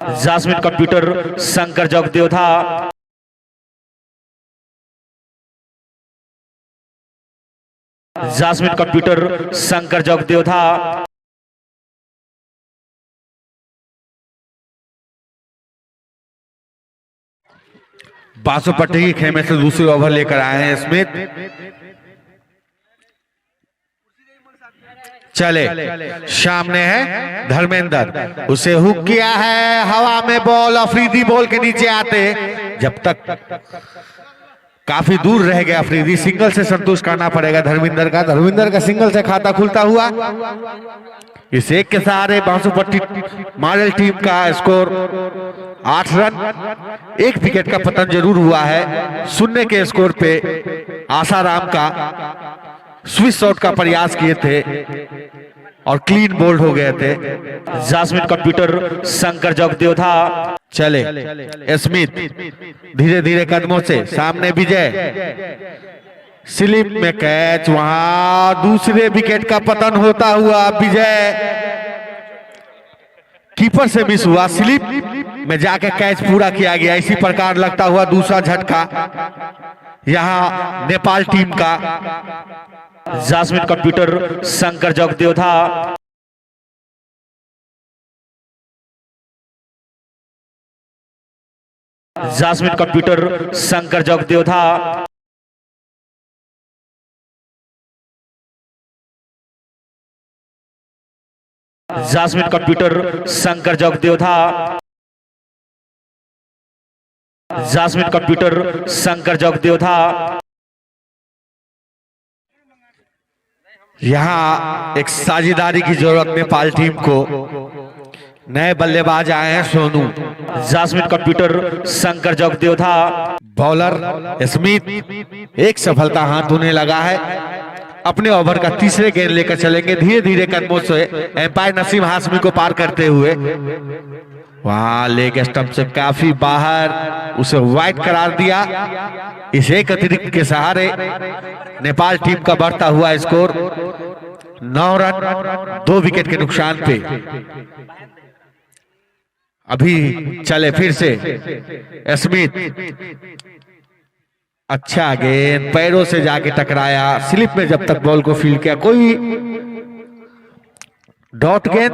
Jasmine computer Shankar Jagdevdha, Jasmine computer Shankar Jagdevdha, Basopatti की खेमे से दूसरी ओवर लेकर आए हैं स्मिथ। चले सामने है धर्मेंद्र, उसे हुक किया है, हवा में बॉल, अफरीदी बॉल के नीचे आते जब तक काफी दूर रह गया अफरीदी, सिंगल से संतुष्ट करना पड़ेगा धर्मेंद्र का सिंगल से खाता खुलता हुआ। इस एक के सहारे बासोपट्टी मॉडल टीम का स्कोर 8 रन, 1 विकेट का पतन जरूर हुआ है। शून्य के स्कोर पे आसाराम का स्विच शॉट का प्रयास किए थे और क्लीन बोल्ड हो गए थे। जास्मिन कंप्यूटर शंकर जगदेवधा, चले स्मिथ धीरे धीरे कदमों से सामने, विजय स्लिप में कैच, वहां दूसरे विकेट का पतन होता हुआ विजय कीपर से मिस हुआ, स्लिप में जाके कैच पूरा किया गया। इसी प्रकार लगता हुआ दूसरा झटका यहां नेपाल टीम का। Jasmine computer Shankar Jagdevdha, Jasmine computer Shankar Jagdevdha, Jasmine computer Shankar Jagdevdha, Jasmine computer Shankar Jagdevdha. यहां एक साझेदारी की जरूरत नेपाल टीम को। नए बल्लेबाज आए हैं Sonu, Jasmine computer Shankar Jagdevdha, bowler Smith, एक सफलता हाथ होने लगा है। अपने ओवर का तीसरे गेंद लेकर चलेंगे धीरे धीरे कदमों से, एम्पायर नसीम हाशमी को पार करते हुए। वहां लेग स्टंप से काफी बाहर, उसे वाइड करार दिया। इस एक अतिरिक्त के सहारे नेपाल टीम का बढ़ता हुआ स्कोर 9 रन 2 विकेट के नुकसान पे। अभी चले फिर से स्मिथ, अच्छा गेंद पैरों से जाके टकराया, स्लिप में जब तक बॉल को फील्ड किया, कोई डॉट गेंद।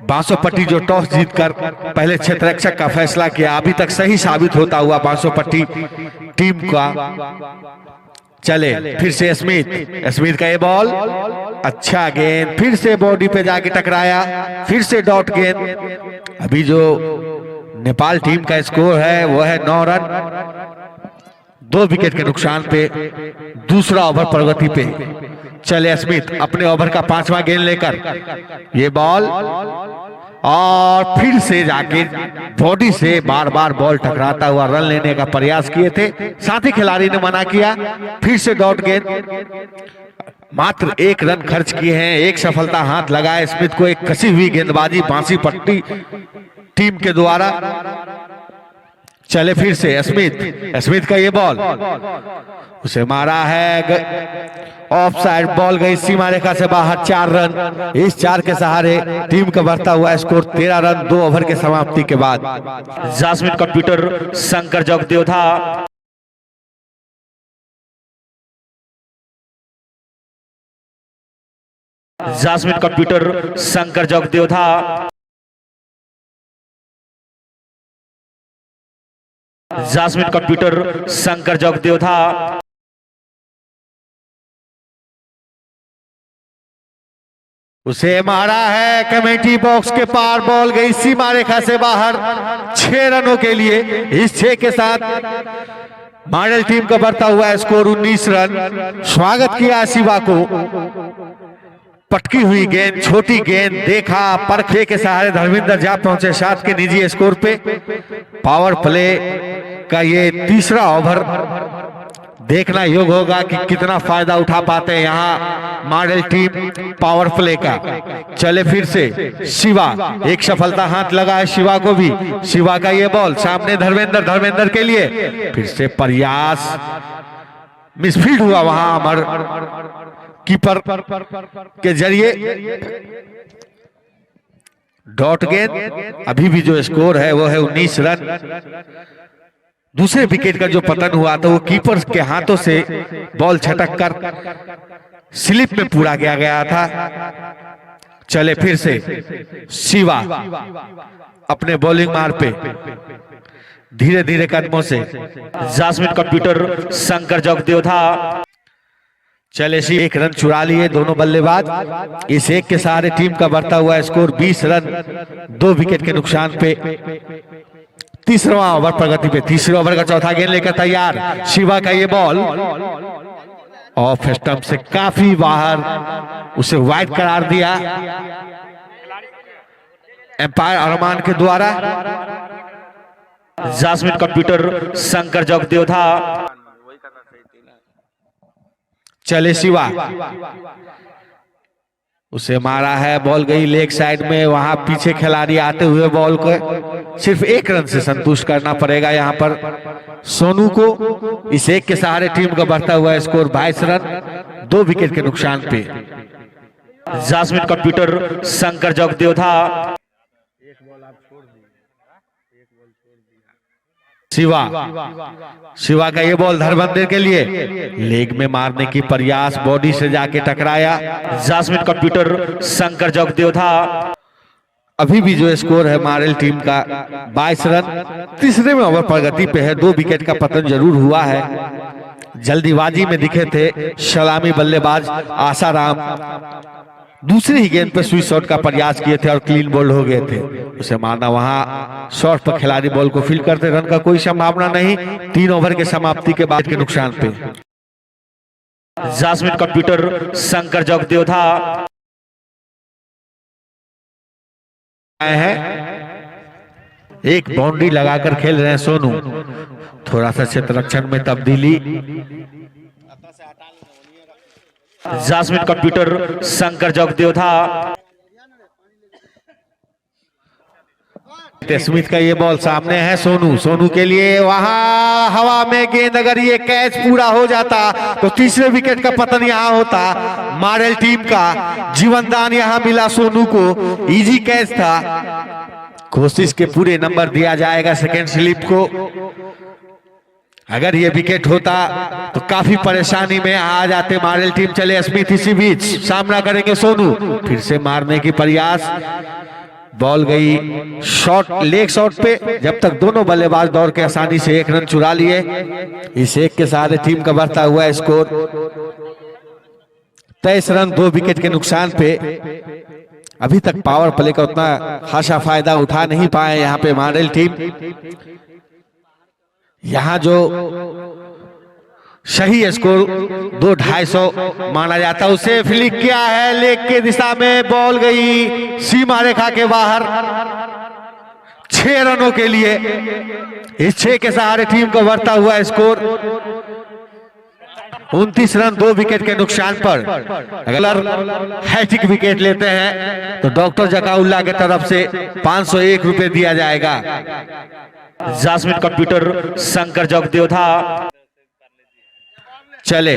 बासोपट्टी जो टॉस जीतकर पहले क्षेत्ररक्षक का फैसला किया, अभी तक सही साबित होता हुआ बासोपट्टी टीम का। चले फिर से स्मिथ का ये बॉल, अच्छा गेंद, फिर से बॉडी पे जाके टकराया, फिर से डॉट गेंद। अभी जो नेपाल टीम का स्कोर है वो है 9 रन 2 विकेट के नुकसान पे, दूसरा ओवर प्रगति पे। चले स्मिथ अपने ओवर का 5वां गेंद लेकर, ये बॉल और फिर से जाके बॉडी से बार बार बॉल टकराता हुआ रन लेने का प्रयास किए थे, साथी खिलाड़ी ने मना किया। फिर से डॉट गेंद, मात्र 1 रन खर्च किए हैं, 1 सफलता हाथ लगा स्मिथ को। एक कसी हुई गेंदबाजी बासोपट्टी टीम के द्वारा। चले फिर से स्मिथ का ये बॉल, उसे मारा है, ऑफ साइड बॉल गई सीमा रेखा से बाहर। 4 रन, इस 4 के सहारे टीम का बढ़ता हुआ स्कोर 13 रन 2 ओवर के समाप्ति के बाद। Jasmine computer Shankar Jagdevdha, Jasmine computer Shankar Jagdevdha, Jasmine computer Shankar Jagdevdha, उसे मारा है कमेटी बॉक्स के पार, बॉल गई सीमा रेखा से बाहर। 6 रनों के लिए, इस 6 के साथ मॉडल टीम का बढ़ता हुआ स्कोर 19 रन। स्वागत किया शिवा को, पटकी हुई गेंद, छोटी गेंद, देखा परखे के सहारे धर्मेंद्र जा पहुंचे 7 के निजी स्कोर पे। पावर प्ले का ये तीसरा ओवर देखना योग्य होगा कि कितना फायदा उठा पाते हैं यहाँ मॉडल टीम पावर प्ले का। चले फिर से शिवा, एक सफलता हाथ लगा है शिवा को भी। शिवा का ये बॉल सामने धर्मेंद्र के लिए, फिर से प्रयास, मिसफील्ड हुआ वहां अमर कीपर के जरिए। डॉट गेंद। अभी भी जो स्कोर है वो है 19 रन। दूसरे विकेट का जो पतन हुआ था वो कीपर के हाथों से बॉल छटक कर स्लिप में पूरा किया गया था। चले फिर से शिवा अपने बॉलिंग मार पे धीरे धीरे कदमों से जासमिन कंप्यूटर शंकर जगदेवधा। चले सी 1 रन चुरा लिए दोनों बल्लेबाज। इस एक के सहारे टीम का बढ़ता हुआ स्कोर 20 रन 2 विकेट के नुकसान पे। तीसरा ओवर प्रगति पे। तीसरे ओवर का चौथा गेंद लेकर तैयार शिवा का ये बॉल ऑफ स्टंप से काफी बाहर, उसे वाइड करार दिया एम्पायर अरमान के द्वारा। Jasmine computer Shankar Jagdevdha. चले शिवा, उसे मारा है, बॉल गई लेग साइड में। वहां पीछे खिलाड़ी आते हुए बॉल को सिर्फ 1 रन से संतुष्ट करना पड़ेगा यहां पर सोनू को। इस एक के सहारे टीम का बढ़ता हुआ स्कोर 22 रन 2 विकेट के नुकसान पे। Jasmine computer Shankar Jagdevdha. शिवा का ये बॉल धर्मेंद्र के लिए लेग में मारने की प्रयास, बॉडी से जाके टकराया। Jasmine computer Shankar Jagdevdha. अभी भी जो स्कोर है मारेल टीम का 22 रन। तीसरे में ओवर प्रगति पे है। 2 विकेट का पतन जरूर हुआ है। जल्दीबाजी में दिखे थे सलामी बल्लेबाज आसाराम। दूसरे ही गेंद पे स्विच शॉट का प्रयास किए थे और क्लीन बोल्ड हो गए थे। उसे मारना, वहां शॉट पर खिलाड़ी बॉल को फील्ड करते, रन का कोई संभावना नहीं। 3 ओवर के समाप्ति के बाद के नुकसान पे। जासमिन कंप्यूटर शंकर जगदेवधा है। एक बाउंड्री लगाकर खेल रहे हैं सोनू। थोड़ा सा क्षेत्र रक्षण में तब्दीली। Jasmine computer Shankar Jagdevdha. Smith का ये बॉल सामने है सोनू के लिए। वहां हवा में गेंद, अगर ये कैच पूरा हो जाता तो तीसरे विकेट का पतन यहां होता। मारेल टीम का जीवनदान यहां मिला सोनू को। इजी कैच था। कोशिश के पूरे नंबर दिया जाएगा सेकेंड स्लिप को। अगर ये विकेट होता तो काफी परेशानी में आ जाते मारेल टीम। चले स्मिथ, इसी बीच सामना करेंगे सोनू। फिर से मारने की प्रयास, बॉल गई शॉट, लेग शॉट पे। जब तक दोनों बल्लेबाज दौड़ के आसानी से 1 रन चुरा लिए। इस एक के सहारे टीम का बढ़ता हुआ स्कोर 23 रन 2 विकेट के नुकसान पे। अभी तक पावर प्ले का उतना खासा फायदा उठा नहीं पाए यहाँ पे मारेल टीम। यहाँ जो सही स्कोर 2-250 माना जाता, उसे फ्लिक किया है लेग के दिशा में। बॉल गई सीमा रेखा के बाहर 6 रनों के लिए। इस 6 के सहारे टीम को बढ़ता हुआ स्कोर 29 रन 2 विकेट के नुकसान पर। अगर हैट्रिक विकेट लेते हैं तो डॉक्टर जकाउल्ला की तरफ से 501 रुपए दिया जाएगा। Jasmine computer Shankar Jagdevdha. चले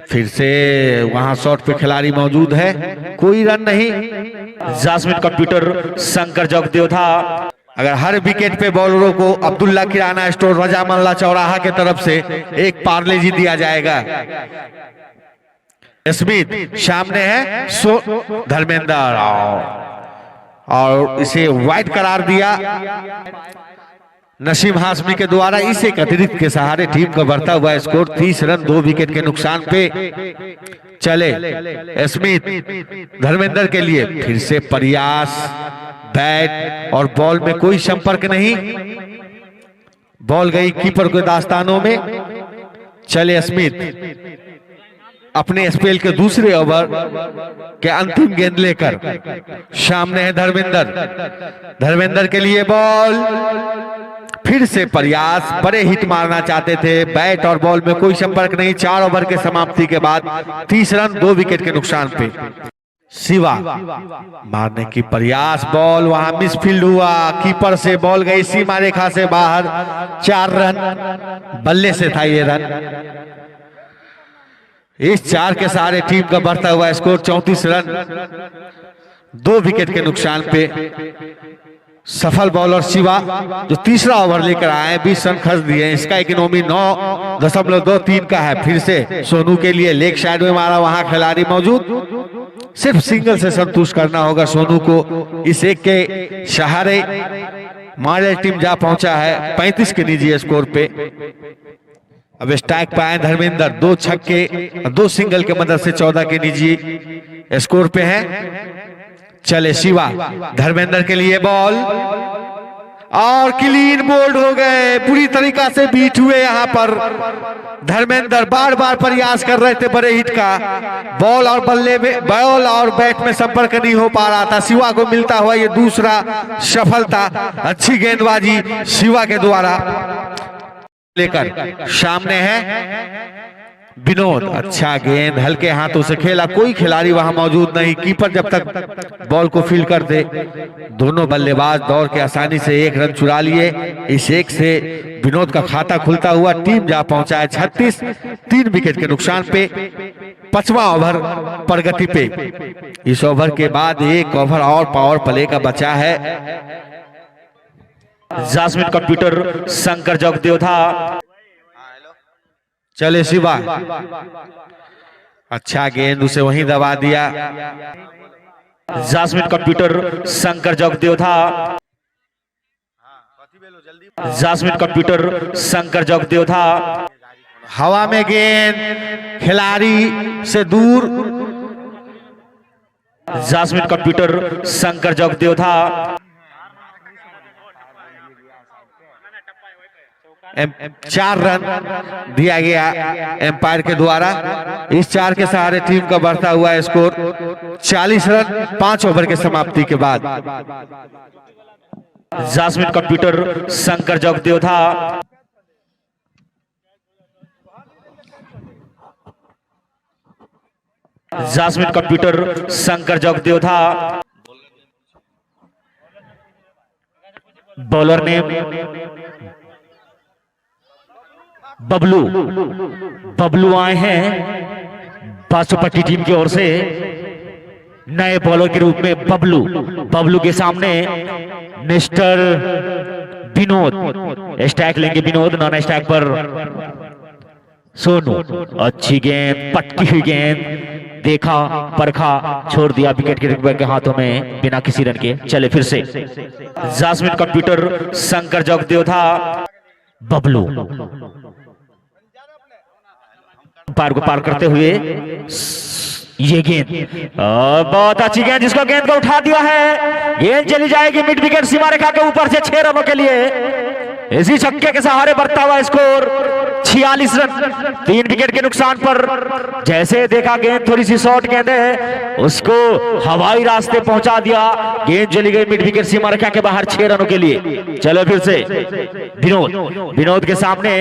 फिर से वहां शॉट पे खिलाड़ी मौजूद है, कोई रन नहीं। Jasmine computer Shankar Jagdevdha. अगर हर विकेट पे बॉलरों को अब्दुल्ला किराना स्टोर रजा मल्ला चौराहा के तरफ से एक पार्ले जी दिया जाएगा। स्मिथ सामने है धर्मेंद्र और इसे वाइड करार दिया नसीम हाशमी के द्वारा। इस एक अतिरिक्त के सहारे टीम का बढ़ता हुआ स्कोर 30 रन 2 विकेट के नुकसान पे। चले स्मिथ धर्मेंद्र के लिए फिर से प्रयास, बैट और बॉल में कोई संपर्क नहीं। बॉल गई कीपर के दास्तानों में। चले स्मिथ अपने स्पेल के दूसरे ओवर के अंतिम गेंद लेकर सामने है धर्मेंद्र के लिए बॉल। फिर से प्रयास, बड़े हिट मारना चाहते थे, बैट और बॉल में कोई संपर्क नहीं। 4 ओवर के समाप्ति के बाद 30 रन 2 विकेट के नुकसान पे। शिवा मारने की प्रयास, बॉल वहां मिसफील्ड हुआ। कीपर से बॉल गई सीमा रेखा से बाहर। 4 रन बल्ले से था ये रन। इस 4 के सहारे टीम का बढ़ता हुआ स्कोर 34 रन 2 विकेट के नुकसान पे सफल बॉलर शिवा जो तीसरा ओवर लेकर आए 20 रन खर्च दिए। इसका इकोनॉमी 9.23 का है। फिर से सोनू के लिए लेग साइड में मारा, वहां खिलाड़ी मौजूद, सिर्फ सिंगल से संतुष्ट करना होगा सोनू को। इस एक के सहारे मारे टीम जा पहुंचा है 35 के निजी स्कोर पे। अब स्ट्राइक पे आए धर्मेंद्र, 2 छक्के 2 सिंगल के मदद से 14 के निजी स्कोर पे है। चले शिवा, धर्मेंद्र के लिए बॉल और क्लीन बोल्ड हो गए, पूरी तरीका से बीट हुए। यहाँ पर धर्मेंद्र बार बार प्रयास कर रहे थे बड़े हिट का, बॉल और बल्ले में, बॉल और बैट में संपर्क नहीं हो पा रहा था। शिवा को मिलता हुआ ये दूसरा सफलता। अच्छी गेंदबाजी शिवा के द्वारा लेकर सामने है विनोद। अच्छा गेंद हल्के हाथों से खेला, कोई खिलाड़ी वहां मौजूद नहीं। कीपर जब तक बॉल को फील्ड कर दे, दोनों बल्लेबाज दौड़ के आसानी से 1 रन चुरा लिए। इस एक से विनोद का खाता खुलता हुआ टीम जा पहुंचा है 36, 3 विकेट के नुकसान पे। 5वां ओवर प्रगति पे। इस ओवर के बाद 1 ओवर और पावर प्ले का बचा है। Jasmine computer Shankar Jagdevdha. चले शिवा, अच्छा गेंद उसे वहीं दबा दिया। Jasmine computer Shankar Jagdevdha. Jasmine computer Shankar Jagdevdha. हवा में गेंद खिलाड़ी से दूर। Jasmine computer Shankar Jagdevdha. 4 run दिया गया एम्पायर के द्वारा। इस 4 के सहारे टीम का बढ़ता हुआ स्कोर 40 रन 5 ओवर के समाप्ति के बाद। Jasmine computer Shankar Jagdevdha. Jasmine computer Shankar Jagdevdha. Bowler ने बबलू आए हैं बासुपट्टी टीम की ओर से नए बॉलर के रूप में। बबलू के सामने मिस्टर विनोद। स्ट्राइक लेंगे विनोद, नॉन स्ट्राइक पर सोनू। अच्छी गेंद, पटकी हुई गेंद, देखा परखा, छोड़ दिया विकेट कीपर के हाथों में बिना किसी रन के। चले फिर से जासमिन कंप्यूटर शंकर जगदेवधा। बबलू पार को पार करते हुए ये गेंद, बहुत अच्छी गेंद, जिसको गेंद को उठा दिया है। गेंद चली जाएगी मिड विकेट सीमा रेखा के ऊपर से 6 रनों के लिए। इसी छक्के के सहारे बढ़ता हुआ स्कोर 46 रन 3 विकेट के नुकसान पर। जैसे देखा गेंद थोड़ी सी शॉर्ट गेंद है, उसको हवाई रास्ते पहुंचा दिया। गेंद चली गई मिड विकेट सीमा रेखा के बाहर 6 रनों के लिए। चलो फिर से विनोद के सामने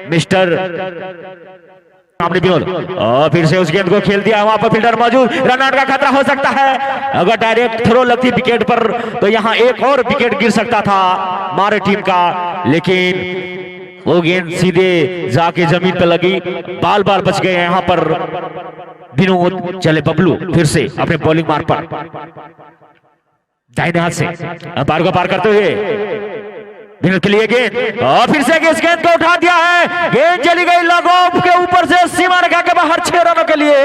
मिस्टर विनोद, और फिर से उस गेंद को खेल दिया। वहां पर फील्डर मौजूद, रन आउट का खतरा हो सकता है। अगर डायरेक्ट थ्रो लगती विकेट पर तो यहां एक और विकेट गिर सकता था मारे टीम का, लेकिन वो गेंद सीधे जाके जमीन पर लगी। बाल बच गए यहाँ पर विनोद। चले बबलू फिर से अपने बॉलिंग मार्ग पर दाहिने हाथ से पार को पार करते हुए विनोद के लिए गेंद, और फिर से इस गेंद को उठा दिया है। गेंद चली गई लॉग ऑफ के ऊपर से सीमा रेखा के बाहर 6 रनों के लिए।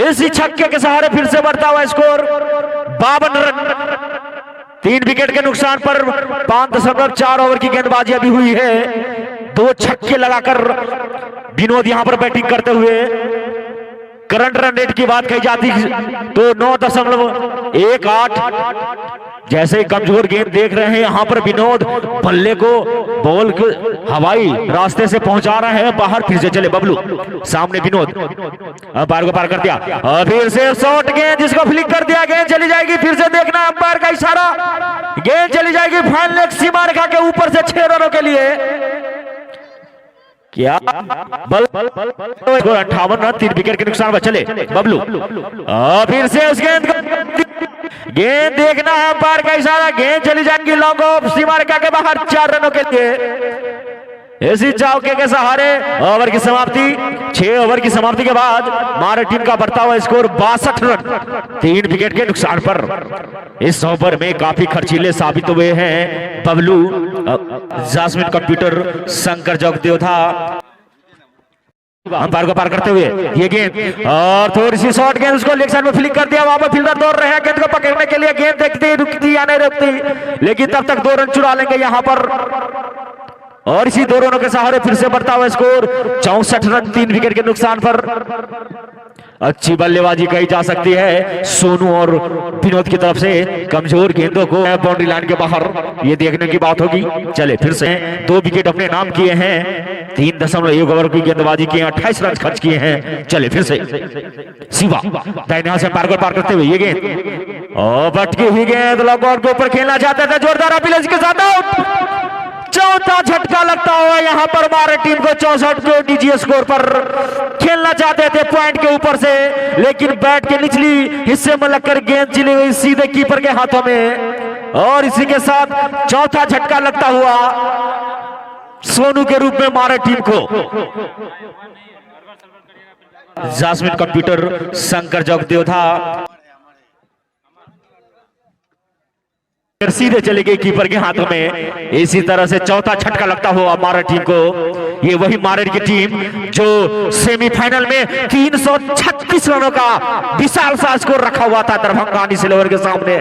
इसी छक्के के सहारे फिर से बढ़ता हुआ स्कोर 52 रन 3 विकेट के नुकसान पर। 5.4 ओवर की गेंदबाजी अभी हुई है। 2 छक्के लगाकर विनोद यहां पर बैटिंग करते हुए। करंट रन रेट की बात कही जाती तो 9.18। जैसे कमजोर गेंद देख रहे हैं यहाँ पर विनोद, बल्ले को बॉल को हवाई रास्ते से पहुंचा रहे हैं बाहर। फिर से चले बबलू, सामने विनोद, पार को पार कर दिया, और फिर से शॉर्ट गेंद, जिसको फ्लिक कर दिया। गेंद चली जाएगी, फिर से देखना अंपायर का इशारा। गेंद चली जाएगी फाइनल लेग सीमा रेखा के ऊपर से 6 रनों के लिए। क्या बल 58 रन 3 विकेट के नुकसान पर। चले बबलू, और फिर से उस गेंद देखना है अंपायर का इशारा। गेंद चली जाएगी लॉन्ग ऑफ सीमा रेखा के बाहर 4 रनों के लिए। इसी चौके के सहारे ओवर की समाप्ति। 6 ओवर की समाप्ति के बाद मारे टीम का बढ़ता हुआ स्कोर 62 रन 3 विकेट के नुकसान पर। इस ओवर में काफी खर्चीले साबित हुए हैं बबलू, जास्मिन कंप्यूटर, शंकर जगदेव था अंपायर को पार करते हुए। ये गेंद और थोड़ी सी शॉर्ट गेंद, उसको लेग साइड में फ्लिक कर दिया। वहां पर फील्डर दौड़ रहे हैं गेंद को पकड़ने के लिए। गेंद देखती रुकती या नहीं रुकती, लेकिन तब तक 2 रन चुरा लेंगे यहां पर। और इसी 2 रनों के सहारे फिर से बढ़ता हुआ स्कोर 64 रन 3 विकेट के नुकसान पर। अच्छी बल्लेबाजी कही जा सकती है सोनू और विनोद की तरफ से। कमजोर गेंदों को बाउंड्री लाइन के बाहर, ये देखने की बात होगी। चले फिर से 2 विकेट अपने नाम किए हैं। 3.1 ओवर की गेंदबाजी की 28 रन खर्च किए हैं। चले फिर से शिवा दाहिने से पार करते हुए ये गेंद और बटकी हुई गेंद लॉकआउट के ऊपर खेलना चाहते थे। जोरदार अपील के साथ आउट। चौथा झटका लगता हुआ यहां पर मारे टीम को 64 के डीजीए स्कोर पर। खेलना चाहते थे पॉइंट के ऊपर से, लेकिन बैट के निचली हिस्से में लगकर गेंद चली गई सीधे कीपर के हाथों में। और इसी के साथ चौथा झटका लगता हुआ सोनू के रूप में मारे टीम को। जास्मिन कंप्यूटर, शंकर जगदेव था, सीधे चले गए कीपर के हाथों में। इसी तरह से चौथा झटका लगता हुआ मारे टीम को। ये वही मारे की टीम जो सेमीफाइनल में 336 रनों का विशाल सा स्कोर रखा हुआ था दरभंगा सिल्वर के सामने,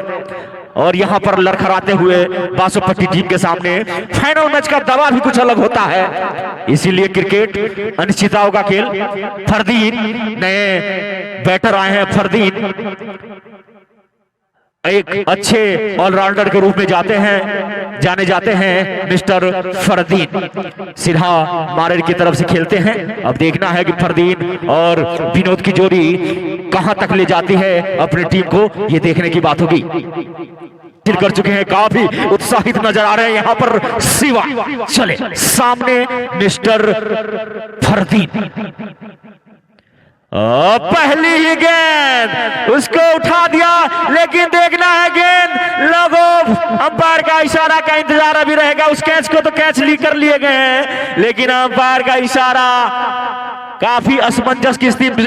और यहां पर लड़खड़ाते हुए बासोपट्टी टीम के सामने। फाइनल मैच का दबाव भी कुछ अलग होता है, इसीलिए क्रिकेट अनिश्चितताओं का खेल। फरदीन नए बैटर आए हैं। फरदीन एक अच्छे ऑलराउंडर के रूप में जाने जाते हैं मिस्टर फरदीन। सीधा मारेर की तरफ से खेलते हैं। अब देखना है कि फरदीन और विनोद की जोड़ी कहां तक ले जाती है अपनी टीम को, ये देखने की बात होगी। कर चुके हैं, काफी उत्साहित नजर आ रहे हैं यहां पर शिवा। चले सामने मिस्टर फरदीन। पहली ही गेंद उसको उठा दिया, लेकिन देखना है गेंद लगो। अंपायर का इशारा का इंतजार अभी रहेगा। उस कैच को तो कैच कर लिए गए हैं, लेकिन अंपायर का इशारा काफी असमंजस की स्थिति।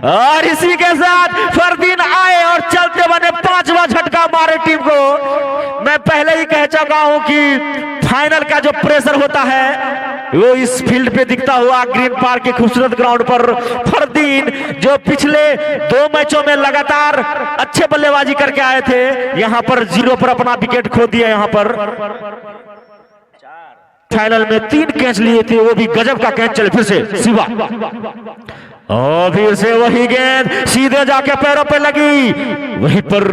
और इसी के साथ फरदीन आए और चलते बने 5वां झटका मारे टीम को। मैं पहले ही कह चुका हूं कि फाइनल का जो प्रेशर होता है वो इस फील्ड पे दिखता हुआ ग्रीन पार्क के खूबसूरत ग्राउंड पर। फरदीन जो पिछले 2 मैचों में लगातार अच्छे बल्लेबाजी करके आए थे, यहां पर 0 पर अपना विकेट खो दिया। यहां पर फाइनल में 3 कैच लिए थे, वो भी गजब का कैच। चले फिर से शिवा और फिर से वही गेंद सीधे जाके पैरों पे लगी। वहीं पर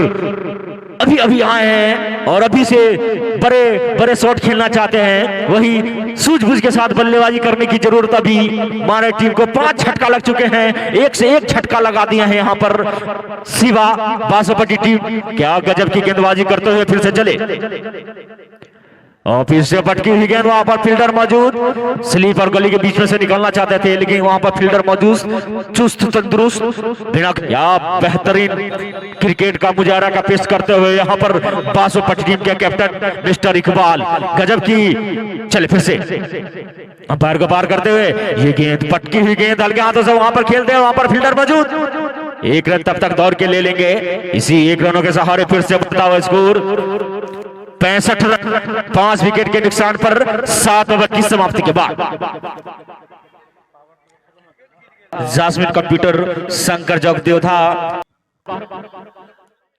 अभी आए हैं और अभी से बड़े शॉट खेलना चाहते हैं। वही सूझबूझ के साथ बल्लेबाजी करने की जरूरत अभी हमारे टीम को। 5 झटका लग चुके हैं, एक से एक झटका लगा दिया है यहाँ पर शिवा। बासोपट्टी टीम क्या गजब की गेंदबाजी करते हुए फिर से चले और फिर से पटकी हुई गेंद। वहां पर फील्डर मौजूद, स्लीपर गली के बीच में से निकलना चाहते थे, लेकिन वहां पर फील्डर मौजूद, चुस्त तंदुरुस्त भिड़क या बेहतरीन क्रिकेट का मुजाहरा का पेश करते हुए यहाँ पर बासोपट्टी टीम के कैप्टन मिस्टर इकबाल। गजब की। चले फिर से अंपायर को पार करते हुए ये गेंद पटकी हुई गेंद हल्के हाथों से वहां पर खेलते हैं। वहां पर फील्डर मौजूद, 1 रन तब तक दौड़ के ले लेंगे। इसी 1 रनों के सहारे फिर से बढ़ता हुआ स्कोर 65 रन 5 विकेट के नुकसान पर 7 ओवर की समाप्ति के बाद। जास्मिन कंप्यूटर, शंकर जगदेव था।